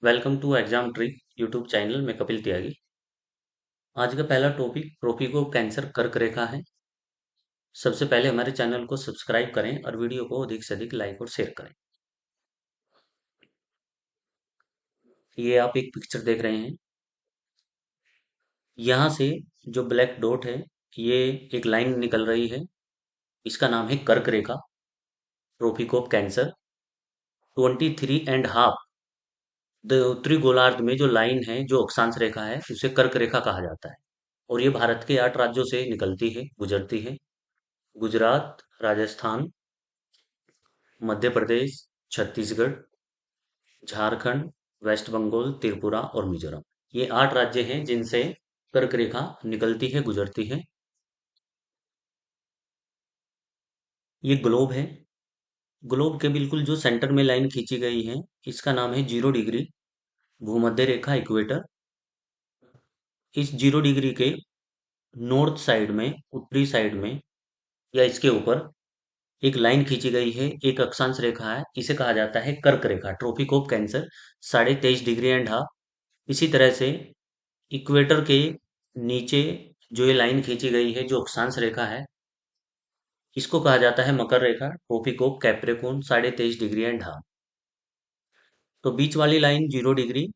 Welcome to exam trick YouTube channel में कपिल त्यागी। आज का पहला टॉपिक ट्रोपिको कैंसर कर्क रेखा है। सबसे पहले हमारे चैनल को सब्सक्राइब करें और वीडियो को अधिक से अधिक लाइक और शेयर करें। ये आप एक पिक्चर देख रहे हैं। यहाँ से जो ब्लैक डॉट है, ये एक लाइन निकल रही है। इसका नाम है कर्क रेखा, ट्रोपिको कैंसर। 23.5 उत्तरी गोलार्ध में जो लाइन है, जो अक्षांश रेखा है, उसे कर्क रेखा कहा जाता है। और ये भारत के 8 राज्यों से निकलती है, गुजरती है। गुजरात, राजस्थान, मध्य प्रदेश, छत्तीसगढ़, झारखंड, वेस्ट बंगाल, त्रिपुरा और मिजोरम। ये 8 राज्य हैं जिनसे कर्क रेखा निकलती है, गुजरती है। ये ग्लोब है। ग्लोब के बिल्कुल जो सेंटर में लाइन खींची गई है, इसका नाम है 0 डिग्री भूमध्य रेखा, इक्वेटर। इस 0 डिग्री के नॉर्थ साइड में, उत्तरी साइड में या इसके ऊपर एक लाइन खींची गई है, एक अक्षांश रेखा है। इसे कहा जाता है कर्क रेखा, ट्रॉपिक ऑफ कैंसर, 23.5 डिग्री। इसी तरह से इक्वेटर के नीचे जो ये लाइन खींची गई है, जो अक्षांश रेखा है, इसको कहा जाता है मकर रेखा, ट्रॉपिक ऑफ कैप्रिकॉर्न, 23.5 डिग्री। तो बीच वाली लाइन 0 डिग्री,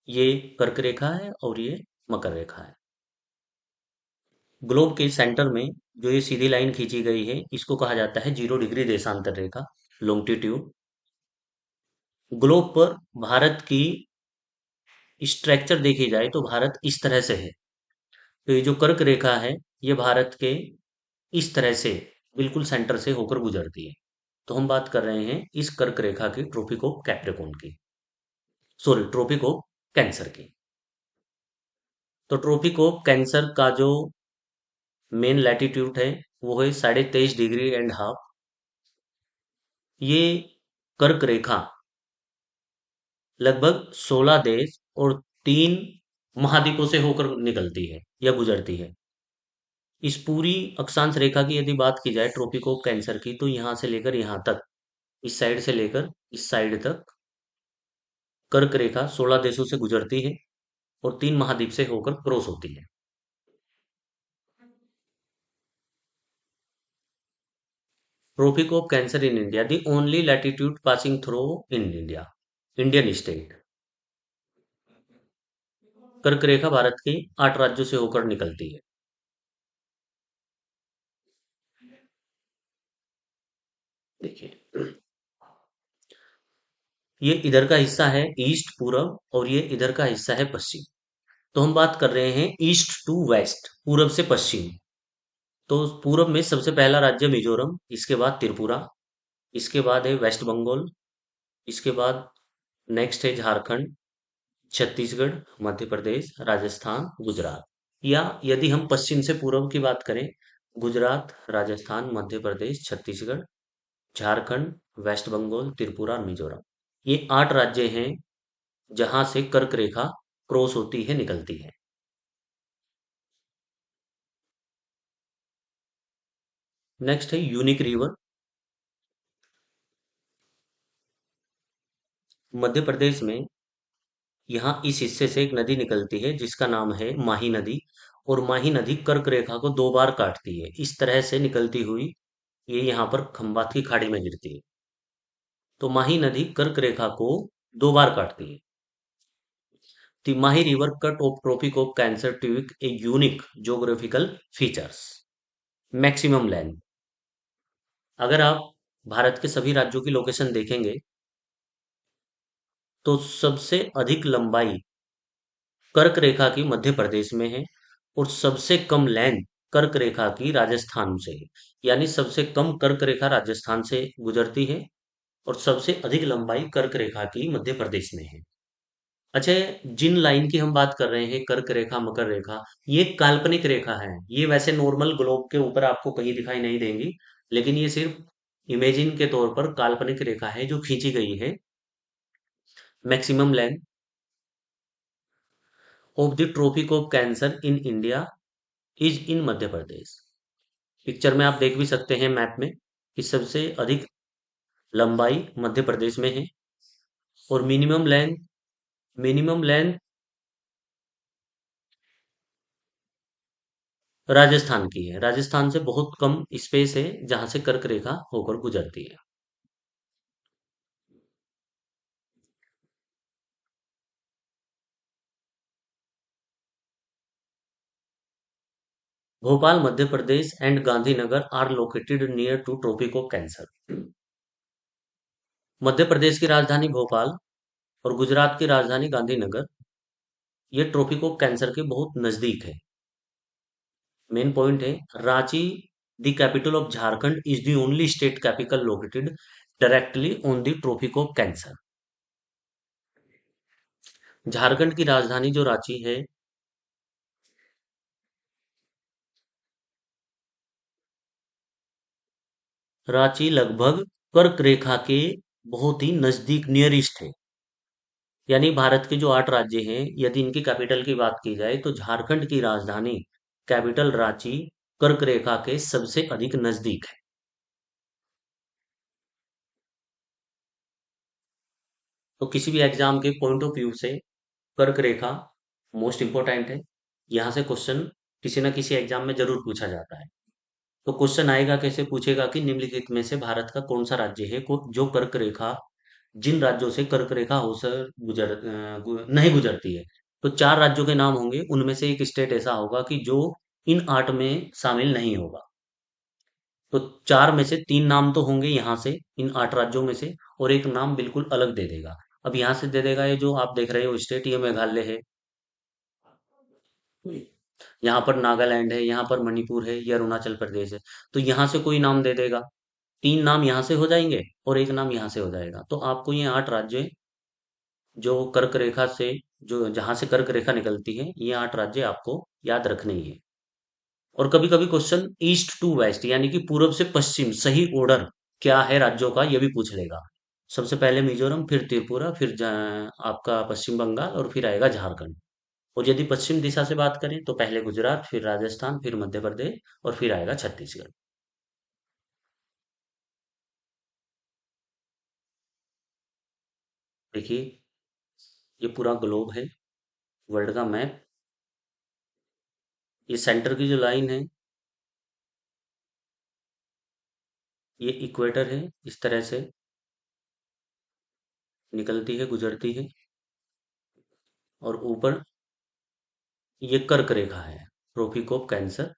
ये कर्क रेखा है और ये मकर रेखा है। ग्लोब के सेंटर में जो ये सीधी लाइन खींची गई है, इसको कहा जाता है 0 डिग्री देशांतर रेखा, लॉन्गिट्यूड। ग्लोब पर भारत की स्ट्रक्चर देखी जाए तो भारत इस तरह से है। तो ये जो कर्क रेखा है, ये भारत के इस तरह से बिल्कुल सेंटर से होकर गुजरती है। तो हम बात कर रहे हैं इस कर्क रेखा की, ट्रॉपिक ऑफ कैप्रिकॉर्न की, सॉरी, ट्रॉपिक ऑफ कैंसर की। तो ट्रॉपिक ऑफ कैंसर का जो मेन लैटिट्यूड है, वो है 23.5 डिग्री। ये कर्क रेखा लगभग 16 देश और 3 महाद्वीपों से होकर निकलती है या गुजरती है। इस पूरी अक्षांश रेखा की यदि बात की जाए ट्रॉपिक ऑफ कैंसर की, तो यहाँ से लेकर यहाँ तक, इस साइड से लेकर इस साइड तक, कर्क रेखा 16 देशों से गुजरती है और 3 महाद्वीप से होकर क्रॉस होती है। Tropic of cancer in India, the only latitude passing through in India, Indian state. कर्क रेखा भारत के 8 राज्यों से होकर निकलती है। देखिए, ये इधर का हिस्सा है ईस्ट, पूरब, और ये इधर का हिस्सा है पश्चिम। तो हम बात कर रहे हैं ईस्ट टू वेस्ट, पूरब से पश्चिम। तो पूरब में सबसे पहला राज्य मिजोरम, इसके बाद त्रिपुरा, इसके बाद है वेस्ट बंगाल, इसके बाद नेक्स्ट है झारखंड, छत्तीसगढ़, मध्य प्रदेश, राजस्थान, गुजरात। या यदि हम पश्चिम से पूर्व की बात करें, गुजरात, राजस्थान, मध्य प्रदेश, छत्तीसगढ़, झारखंड, वेस्ट बंगाल, त्रिपुरा और मिजोरम। ये 8 राज्य हैं जहां से कर्क रेखा क्रॉस होती है, निकलती है। नेक्स्ट है यूनिक रिवर। मध्य प्रदेश में यहाँ इस हिस्से से एक नदी निकलती है जिसका नाम है माही नदी। और माही नदी कर्क रेखा को 2 बार काटती है, इस तरह से निकलती हुई ये यहाँ पर खंबात की खाड़ी में गिरती है। तो माही नदी कर्क रेखा को 2 बार काटती है। The Mahi River cut off Tropic of Cancer to a unique geographical features. Maximum length, अगर आप भारत के सभी राज्यों की लोकेशन देखेंगे, तो सबसे अधिक लंबाई कर्क रेखा की मध्य प्रदेश में है और सबसे कम लेंथ कर्क रेखा की राजस्थान से है। यानी सबसे कम कर्क रेखा राजस्थान से गुजरती है और सबसे अधिक लंबाई कर्क रेखा की मध्य प्रदेश में है। अच्छा, जिन लाइन की हम बात कर रहे हैं, कर्क रेखा, मकर रेखा, ये काल्पनिक रेखा है। ये वैसे नॉर्मल ग्लोब के ऊपर आपको कहीं दिखाई नहीं देंगी, लेकिन ये सिर्फ इमेजिन के तौर पर काल्पनिक रेखा है जो खींची गई है। Maximum length of the tropic of cancer in India is in Madhya Pradesh. Picture में आप देख भी सकते हैं, मैप में, कि सबसे अधिक लंबाई मध्य प्रदेश में है और minimum length minimum length Rajasthan की है। राजस्थान से बहुत कम स्पेस है जहां से कर्क रेखा होकर गुजरती है। Bhopal Madhya Pradesh and Gandhinagar are located near to tropic of cancer. Madhya Pradesh की राजधानी भोपाल और गुजरात की राजधानी गांधीनगर, ये ट्रॉपिक ऑफ कैंसर के बहुत नजदीक है। मेन पॉइंट है, Ranchi the capital of Jharkhand is the only state capital located directly on the tropic of cancer. Jharkhand की राजधानी जो रांची है, रांची लगभग कर्क रेखा के बहुत ही नजदीक नियरेस्ट है। यानी भारत के जो 8 राज्य हैं, यदि इनकी कैपिटल की बात की जाए तो झारखंड की राजधानी कैपिटल रांची कर्क रेखा के सबसे अधिक नजदीक है। तो किसी भी एग्जाम के पॉइंट ऑफ व्यू से कर्क रेखा मोस्ट इंपोर्टेंट है। यहाँ से क्वेश्चन किसी न किसी एग्जाम में जरूर पूछा जाता है। तो क्वेश्चन आएगा कैसे, पूछेगा कि निम्नलिखित में से भारत का कौन सा राज्य है जो कर्क रेखा, जिन राज्यों से कर्क रेखा होकर नहीं गुजरती है। तो 4 राज्यों के नाम होंगे, उनमें से एक स्टेट ऐसा होगा कि जो इन 8 में शामिल नहीं होगा। तो 4 में से 3 नाम तो होंगे यहाँ से, इन 8 राज्यों में से, और एक नाम बिल्कुल अलग दे देगा। अब यहाँ से दे देगा, ये जो आप देख रहे हो स्टेट, ये मेघालय है, यहाँ पर नागालैंड है, यहाँ पर मणिपुर है, ये अरुणाचल प्रदेश है। तो यहाँ से कोई नाम दे देगा, 3 नाम यहाँ से हो जाएंगे और एक नाम यहाँ से हो जाएगा। तो आपको ये 8 राज्य जो कर्क रेखा से, जो जहां से कर्क रेखा निकलती है, ये 8 राज्य आपको याद रखने ही है। और कभी कभी क्वेश्चन ईस्ट टू वेस्ट यानी कि पूर्व से पश्चिम सही ऑर्डर क्या है राज्यों का, ये भी पूछ लेगा। सबसे पहले मिजोरम, फिर त्रिपुरा, फिर आपका पश्चिम बंगाल, और फिर आएगा झारखंड। और यदि पश्चिम दिशा से बात करें तो पहले गुजरात, फिर राजस्थान, फिर मध्य प्रदेश, और फिर आएगा छत्तीसगढ़। देखिए, ये पूरा ग्लोब है, वर्ल्ड का मैप। ये सेंटर की जो लाइन है, ये इक्वेटर है, इस तरह से निकलती है, गुजरती है। और ऊपर ये कर्क रेखा है, ट्रॉपिक ऑफ कैंसर,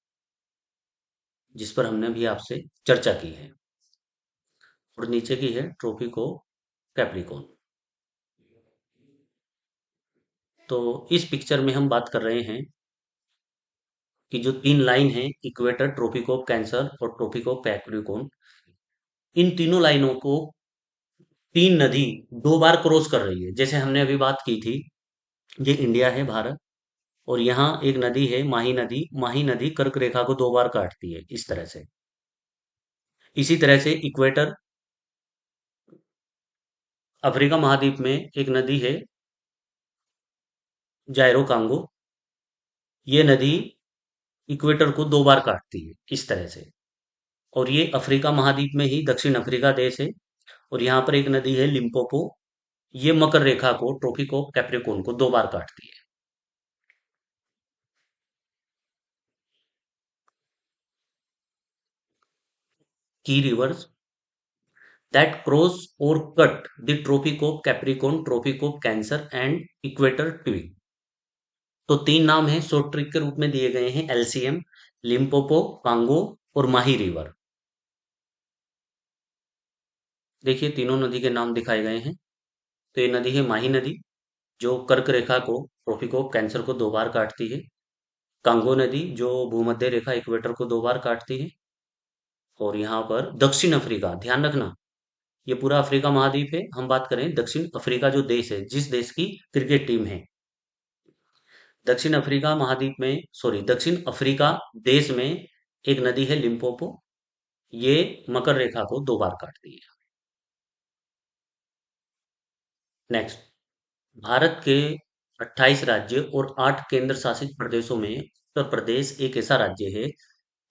जिस पर हमने भी आपसे चर्चा की है। और नीचे की है ट्रॉपिक ऑफ कैप्रिकॉर्न। तो इस पिक्चर में हम बात कर रहे हैं कि जो 3 लाइन है, इक्वेटर, ट्रॉपिक ऑफ कैंसर और ट्रॉपिक ऑफ कैप्रिकॉर्न, इन तीनों लाइनों को 3 नदी 2 बार क्रॉस कर रही है। जैसे हमने अभी बात की थी, ये इंडिया है, भारत, और यहाँ एक नदी है माही नदी। माही नदी कर्क रेखा को 2 बार काटती है, इस तरह से। इसी तरह से इक्वेटर, अफ्रीका महाद्वीप में एक नदी है, जायरो कांगो। ये नदी इक्वेटर को 2 बार काटती है, इस तरह से। और ये अफ्रीका महाद्वीप में ही दक्षिण अफ्रीका देश है। और यहाँ पर एक नदी है लिम्पोपो, ये मकर रेखा को, ट्रॉपिक ऑफ कैप्रिकॉर्न को 2 बार काटती है। की रिवर्स दैट क्रॉस और cut the tropic of capricorn, tropic of cancer and equator twice. तो 3 नाम है, शॉर्ट ट्रिक के रूप में दिए गए हैं, एलसीएम, लिम्पोपो, कांगो और माही रिवर। देखिए, तीनों नदी के नाम दिखाए गए हैं। तो ये नदी है माही नदी, जो कर्क रेखा को, ट्रॉपिक ऑफ कैंसर को 2 बार काटती है। कांगो नदी, जो भूमध्य रेखा इक्वेटर को 2 बार काटती है। और यहाँ पर दक्षिण अफ्रीका, ध्यान रखना, ये पूरा अफ्रीका महाद्वीप है। हम बात करें दक्षिण अफ्रीका जो देश है, जिस देश की क्रिकेट टीम है, दक्षिण अफ्रीका महाद्वीप में, सॉरी, दक्षिण अफ्रीका देश में एक नदी है लिम्पोपो, ये मकर रेखा को 2 बार काटती है। नेक्स्ट, भारत के 28 राज्य और 8 केंद्र शासित प्रदेशों में उत्तर प्रदेश एक ऐसा राज्य है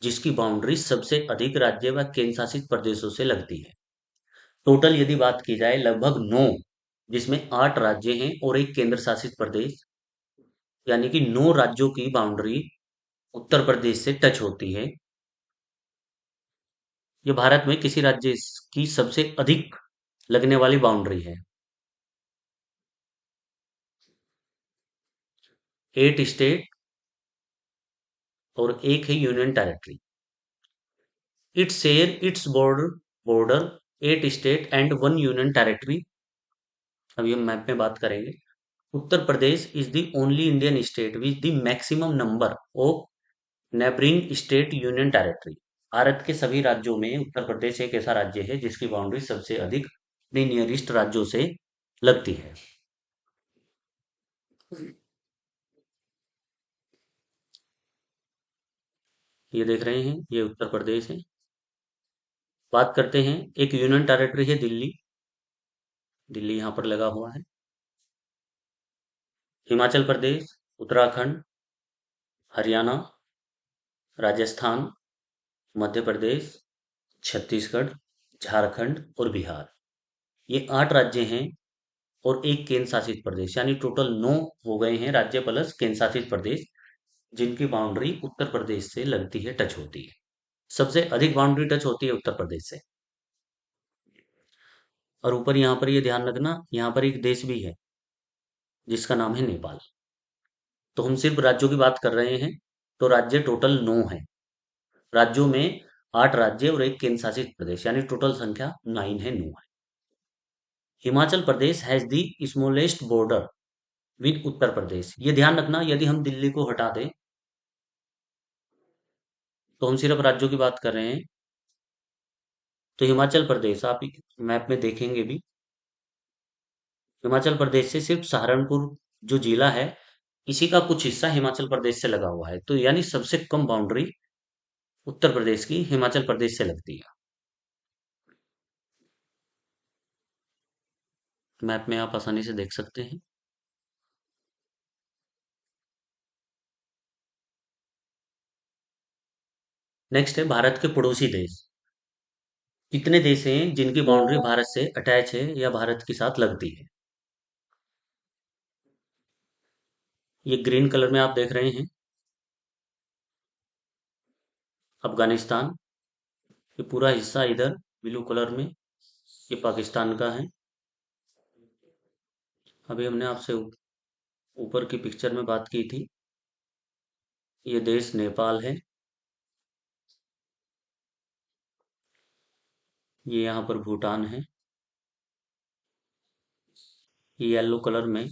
जिसकी बाउंड्री सबसे अधिक राज्य व केंद्र शासित प्रदेशों से लगती है। टोटल यदि बात की जाए, लगभग 9 जिसमें 8 राज्य हैं और एक केंद्र शासित प्रदेश, यानी कि 9 राज्यों की बाउंड्री उत्तर प्रदेश से टच होती है। ये भारत में किसी राज्य की सबसे अधिक लगने वाली बाउंड्री है। 8 स्टेट और एक है union territory. It's share its border 8 state and 1 union territory. अभी हम मैप में बात करेंगे। Uttar Pradesh is the only Indian state with the maximum number of neighbouring state union territory. Bharat के सभी राज्यों में उत्तर प्रदेश एक ऐसा राज्य है जिसकी बाउंड्री सबसे अधिक अपने नियरेस्ट राज्यों से लगती है। ये देख रहे हैं, ये उत्तर प्रदेश है। बात करते हैं, एक यूनियन टेरिटरी है दिल्ली। दिल्ली यहाँ पर लगा हुआ है। हिमाचल प्रदेश, उत्तराखंड, हरियाणा, राजस्थान, मध्य प्रदेश, छत्तीसगढ़, झारखंड और बिहार। ये 8 राज्य हैं और एक केंद्र शासित प्रदेश, यानी टोटल 9 हो गए हैं राज्य प्लस केंद्र शासित प्रदेश, जिनकी बाउंड्री उत्तर प्रदेश से लगती है, टच होती है। सबसे अधिक बाउंड्री टच होती है उत्तर प्रदेश से। और ऊपर यहाँ पर ये ध्यान रखना, यहाँ पर एक देश भी है जिसका नाम है नेपाल। तो हम सिर्फ राज्यों की बात कर रहे हैं, तो राज्य टोटल 9 है। राज्यों में 8 राज्य और एक केंद्र शासित प्रदेश, यानी टोटल संख्या 9 है, 9 है। Himachal Pradesh has the smallest border with Uttar Pradesh. ये ध्यान रखना, यदि हम दिल्ली को हटा दें तो हम सिर्फ राज्यों की बात कर रहे हैं। तो हिमाचल प्रदेश आप मैप में देखेंगे भी, हिमाचल प्रदेश से सिर्फ सहारनपुर जो जिला है, इसी का कुछ हिस्सा हिमाचल प्रदेश से लगा हुआ है। तो यानी सबसे कम बाउंड्री उत्तर प्रदेश की हिमाचल प्रदेश से लगती है। मैप में आप आसानी से देख सकते हैं। नेक्स्ट है भारत के पड़ोसी देश। कितने देश हैं जिनकी बाउंड्री भारत से अटैच है या भारत के साथ लगती है? ये ग्रीन कलर में आप देख रहे हैं अफगानिस्तान। ये पूरा हिस्सा इधर ब्लू कलर में, ये पाकिस्तान का है। अभी हमने आपसे ऊपर की पिक्चर में बात की थी, ये देश नेपाल है। ये यहाँ पर भूटान है। ये येलो कलर में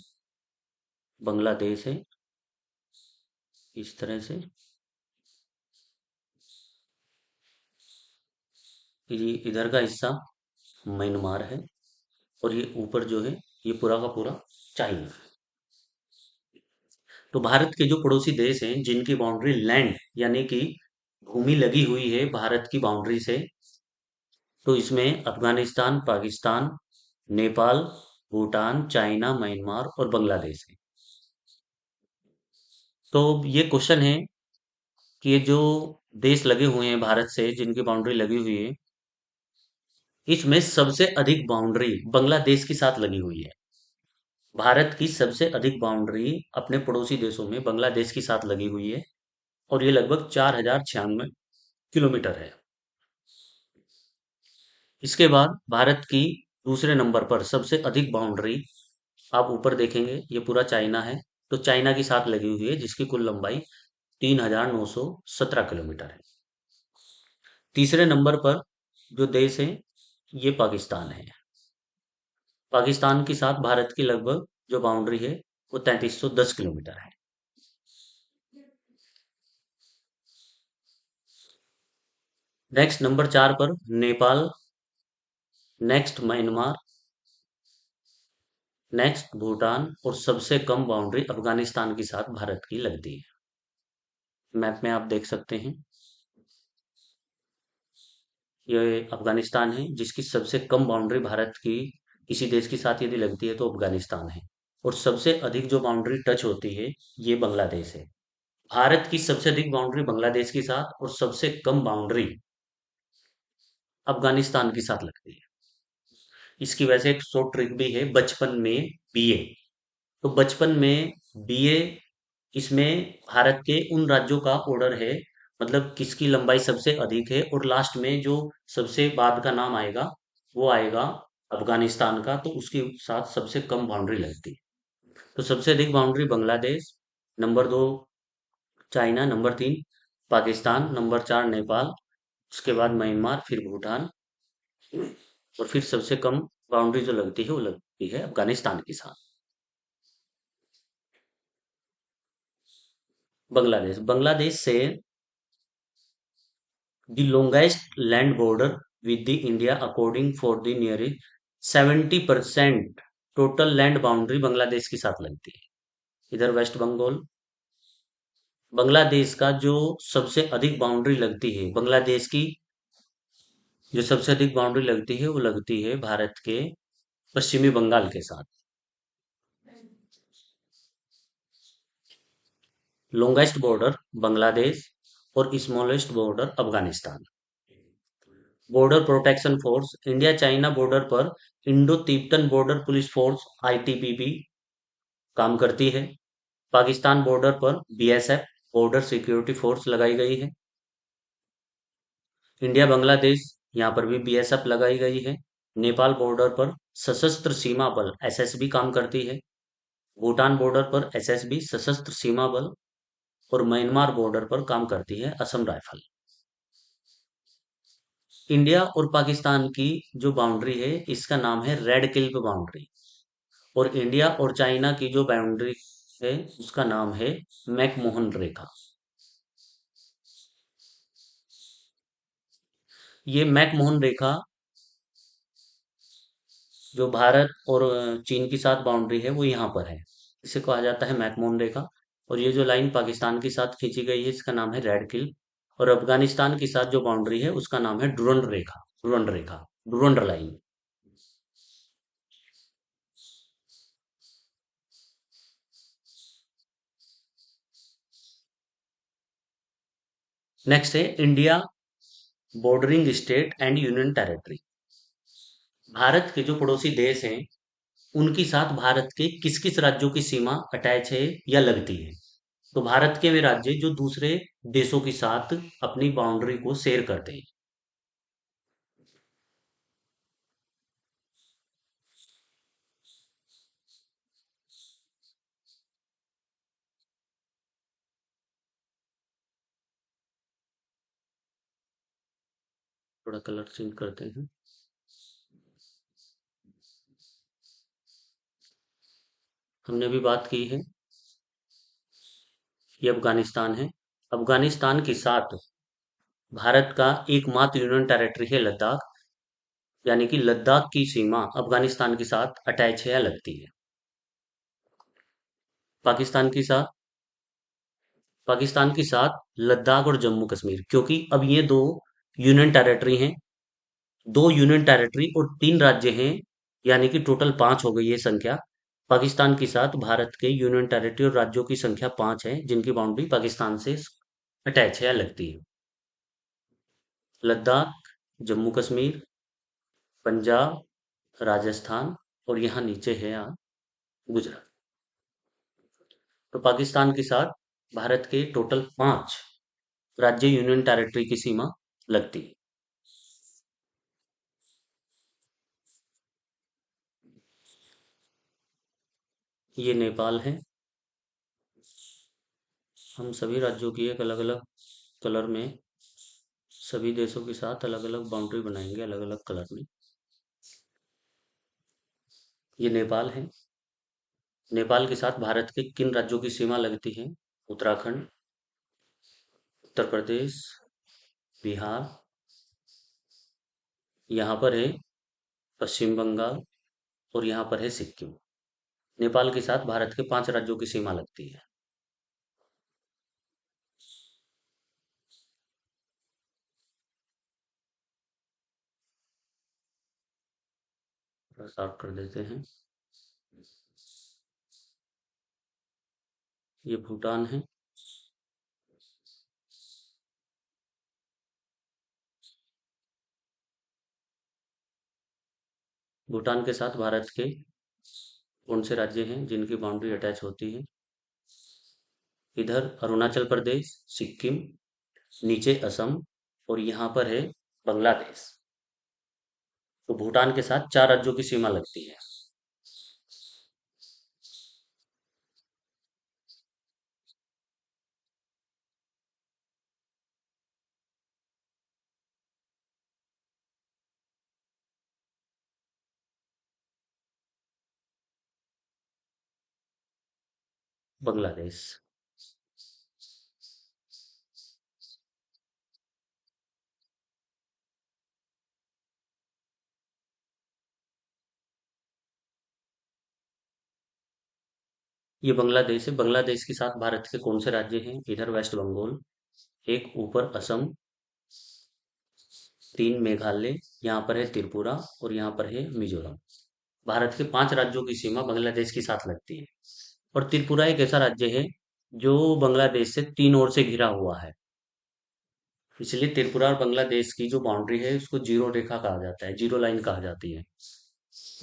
बांग्लादेश है, इस तरह से। ये इधर का हिस्सा म्यांमार है और ये ऊपर जो है ये पूरा का पूरा चाइना है। तो भारत के जो पड़ोसी देश हैं जिनकी बाउंड्री लैंड यानी कि भूमि लगी हुई है भारत की बाउंड्री से, तो इसमें अफगानिस्तान, पाकिस्तान, नेपाल, भूटान, चाइना, म्यांमार और बांग्लादेश है। तो ये क्वेश्चन है कि ये जो देश लगे हुए हैं भारत से जिनकी बाउंड्री लगी हुई है, इसमें सबसे अधिक बाउंड्री बांग्लादेश के साथ लगी हुई है। भारत की सबसे अधिक बाउंड्री अपने पड़ोसी देशों में बांग्लादेश के साथ लगी हुई है और ये लगभग 4096 किलोमीटर है। इसके बाद भारत की दूसरे नंबर पर सबसे अधिक बाउंड्री आप ऊपर देखेंगे, ये पूरा चाइना है। तो चाइना के साथ लगी हुई है जिसकी कुल लंबाई 3917 किलोमीटर है। तीसरे नंबर पर जो देश है ये पाकिस्तान है। पाकिस्तान के साथ भारत की लगभग जो बाउंड्री है वो 3310 किलोमीटर है। नेक्स्ट नंबर 4 पर Nepal, next Myanmar, next Bhutan और सबसे कम बाउंड्री अफगानिस्तान के साथ भारत की लगती है। मैप में आप देख सकते हैं, ये अफगानिस्तान है जिसकी सबसे कम बाउंड्री भारत की किसी देश के साथ यदि लगती है तो अफगानिस्तान है। और सबसे अधिक जो बाउंड्री टच होती है ये बांग्लादेश है। भारत की सबसे अधिक बाउंड्री बांग्लादेश के साथ और सबसे कम बाउंड्री अफगानिस्तान के साथ लगती है। इसकी वैसे एक शॉर्ट ट्रिक भी है, बचपन में बीए। तो बचपन में बीए, इसमें भारत के उन राज्यों का ऑर्डर है, मतलब किसकी लंबाई सबसे अधिक है, और लास्ट में जो सबसे बाद का नाम आएगा वो आएगा अफगानिस्तान का, तो उसके साथ सबसे कम बाउंड्री लगती है। तो सबसे अधिक boundary Bangladesh, number 2 China, number 3 Pakistan, number 4 Nepal, उसके बाद म्यांमार, फिर भूटान, और फिर सबसे कम बाउंड्री जो लगती है वो लगती है अफगानिस्तान के साथ। बांग्लादेश, बांग्लादेश से the longest land border with the India according for the nearest 70% total land boundary Bangladesh के साथ लगती है। इधर वेस्ट बंगाल, बांग्लादेश का जो सबसे अधिक बाउंड्री लगती है, बांग्लादेश की जो सबसे अधिक बाउंड्री लगती है वो लगती है भारत के पश्चिमी बंगाल के साथ। लॉन्गेस्ट बॉर्डर बांग्लादेश और smallest border Afghanistan. Border protection force, India China border पर Indo Tibetan border police force ITBP काम करती है। पाकिस्तान बॉर्डर पर बीएसएफ बॉर्डर सिक्योरिटी फोर्स लगाई गई है। इंडिया बांग्लादेश, यहाँ पर भी बीएसएफ लगाई गई है। नेपाल बॉर्डर पर सशस्त्र सीमा बल एसएसबी काम करती है। भूटान बॉर्डर पर एसएसबी सशस्त्र सीमा बल, और म्यांमार बॉर्डर पर काम करती है असम राइफल। इंडिया और पाकिस्तान की जो बाउंड्री है इसका नाम है रेड क्लिफ बाउंड्री, और इंडिया और चाइना की जो बाउंड्री है उसका नाम है मैकमोहन रेखा। ये मैकमोहन रेखा जो भारत और चीन के साथ बाउंड्री है वो यहाँ पर है, इसे कहा जाता है मैकमोहन रेखा। और ये जो लाइन पाकिस्तान के साथ खींची गई है इसका नाम है रेड किल, और अफगानिस्तान के साथ जो बाउंड्री है उसका नाम है डुरंड रेखा, डुरंड रेखा, डुरंड लाइन। नेक्स्ट है India bordering state and union territory. Bharat के जो पड़ोसी देश हैं उनके साथ भारत के किस किस राज्यों की सीमा अटैच है या लगती है। तो भारत के वे राज्य जो दूसरे देशों के साथ अपनी बाउंड्री को शेयर करते हैं। थोड़ा कलर चेंज करते हैं। हमने अभी बात की है, ये अफगानिस्तान है। अफगानिस्तान के साथ भारत का एकमात्र यूनियन टेरिटरी है लद्दाख, यानी कि लद्दाख की सीमा अफगानिस्तान के साथ अटैच है या लगती है। पाकिस्तान के साथ, पाकिस्तान के साथ लद्दाख और जम्मू कश्मीर, क्योंकि अब ये दो यूनियन टेरिटरी हैं, दो यूनियन टेरिटरी और तीन राज्य हैं, यानी कि टोटल पांच हो गई है संख्या। पाकिस्तान के साथ भारत के यूनियन टेरिटरी और राज्यों की संख्या पांच है जिनकी बाउंड्री पाकिस्तान से अटैच है या लगती है। लद्दाख, जम्मू कश्मीर, पंजाब, राजस्थान, और यहाँ नीचे है यहाँ गुजरात। तो पाकिस्तान के साथ भारत के टोटल पांच राज्य यूनियन टेरिटरी की सीमा लगती है। ये नेपाल है। हम सभी राज्यों की एक अलग अलग कलर में सभी देशों के साथ अलग अलग बाउंड्री बनाएंगे, अलग अलग कलर में। ये नेपाल है। नेपाल के साथ भारत के किन राज्यों की सीमा लगती है? उत्तराखंड, उत्तर प्रदेश, बिहार, यहाँ पर है पश्चिम बंगाल, और यहाँ पर है सिक्किम। नेपाल के साथ भारत के पांच राज्यों की सीमा लगती है। साफ कर देते हैं। ये भूटान है। भूटान के साथ भारत के कौन से राज्य हैं जिनकी बाउंड्री अटैच होती है? इधर अरुणाचल प्रदेश, सिक्किम, नीचे असम और यहाँ पर है बांग्लादेश। तो भूटान के साथ चार राज्यों की सीमा लगती है। बांग्लादेश। ये बांग्लादेश है। बांग्लादेश के साथ भारत के कौन से राज्य हैं? इधर वेस्ट बंगाल, एक ऊपर असम, तीन मेघालय, यहाँ पर है त्रिपुरा और यहाँ पर है मिजोरम। भारत के पांच राज्यों की सीमा बांग्लादेश के साथ लगती है। और त्रिपुरा एक ऐसा राज्य है जो बांग्लादेश से तीन ओर से घिरा हुआ है। इसलिए त्रिपुरा और बांग्लादेश की जो बाउंड्री है उसको जीरो रेखा कहा जाता है, जीरो लाइन कहा जाती है।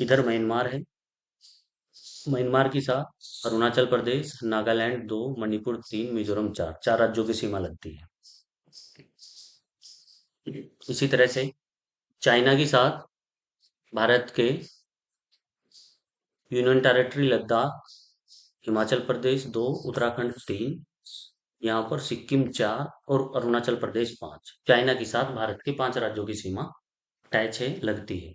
इधर म्यांमार है। म्यांमार के साथ अरुणाचल प्रदेश, नागालैंड दो, मणिपुर तीन, मिजोरम चार, चार राज्यों की सीमा लगती है। इसी तरह से चाइना के साथ भारत के यूनियन टेरिटरी लद्दाख, हिमाचल प्रदेश दो, उत्तराखंड तीन, यहाँ पर सिक्किम चार और अरुणाचल प्रदेश पांच। चाइना के साथ भारत के पांच राज्यों की सीमा अटैच है, लगती है।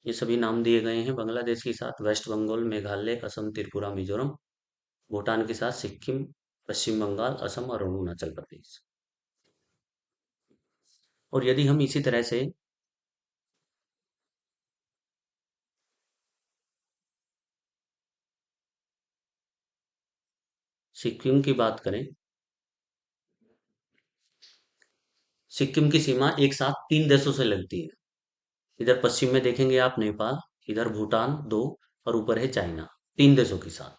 ये सभी नाम दिए गए हैं। बांग्लादेश के साथ वेस्ट बंगाल, मेघालय, असम, त्रिपुरा, मिजोरम। भूटान के साथ सिक्किम, पश्चिम बंगाल, असम और अरुणाचल प्रदेश। और यदि हम इसी तरह से सिक्किम की बात करें, सिक्किम की सीमा एक साथ तीन देशों से लगती है। इधर पश्चिम में देखेंगे आप नेपाल, इधर भूटान दो और ऊपर है चाइना, तीन देशों के साथ।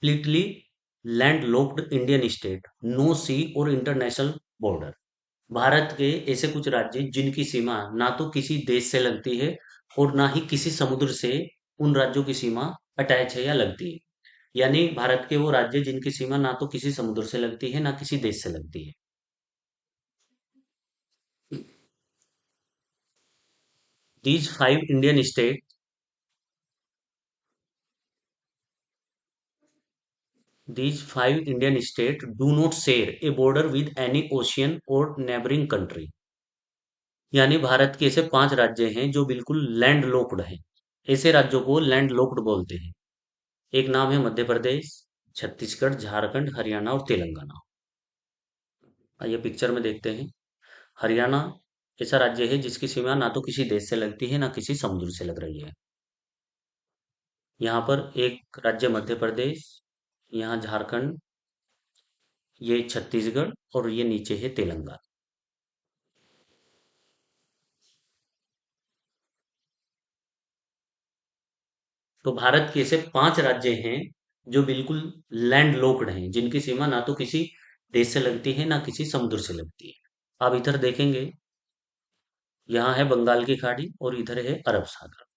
Completely land locked Indian state, no sea और इंटरनेशनल बॉर्डर। भारत के ऐसे कुछ राज्य जिनकी सीमा ना तो किसी देश से लगती है और ना ही किसी समुद्र से उन राज्यों की सीमा अटैच है या लगती है। यानी भारत के वो राज्य जिनकी सीमा ना तो किसी समुद्र से लगती है ना किसी देश से लगती है। These five Indian state These five Indian states do not share a border with any ocean or neighboring country। यानी भारत के ऐसे पांच राज्य हैं जो बिल्कुल लैंड लॉक्ड हैं। ऐसे राज्यों को लैंड लॉक्ड बोलते हैं। एक नाम है मध्य प्रदेश, छत्तीसगढ़, झारखंड, हरियाणा और तेलंगाना। आइए पिक्चर में देखते हैं। हरियाणा ऐसा राज्य है जिसकी सीमा ना तो किसी देश से लगती है ना किसी समुद्र से लग रही है। यहाँ पर एक राज्य मध्य प्रदेश, यहाँ झारखंड, ये छत्तीसगढ़ और ये नीचे है तेलंगाना। तो भारत के ऐसे पांच राज्य हैं जो बिल्कुल लैंड लॉक्ड हैं, जिनकी सीमा ना तो किसी देश से लगती है ना किसी समुद्र से लगती है। आप इधर देखेंगे, यहाँ है बंगाल की खाड़ी और इधर है अरब सागर।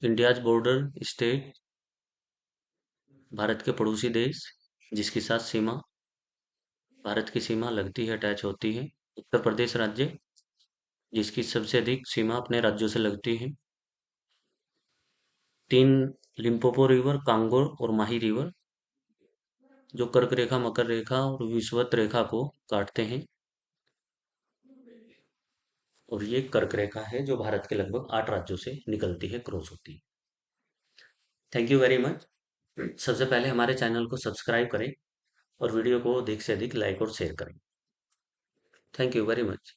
इंडियाज बॉर्डर स्टेट, भारत के पड़ोसी देश जिसके साथ सीमा भारत की सीमा लगती है, अटैच होती है। उत्तर प्रदेश राज्य जिसकी सबसे अधिक सीमा अपने राज्यों से लगती है। तीन लिम्पोपो रिवर, कांगो और माही रिवर जो कर्क रेखा, मकर रेखा और विषुवत रेखा को काटते हैं। और ये कर्क रेखा है जो भारत के लगभग आठ राज्यों से निकलती है, क्रॉस होती है। Thank you very much. सबसे पहले हमारे चैनल को सब्सक्राइब करें और वीडियो को अधिक से अधिक लाइक और शेयर करें। Thank you very much.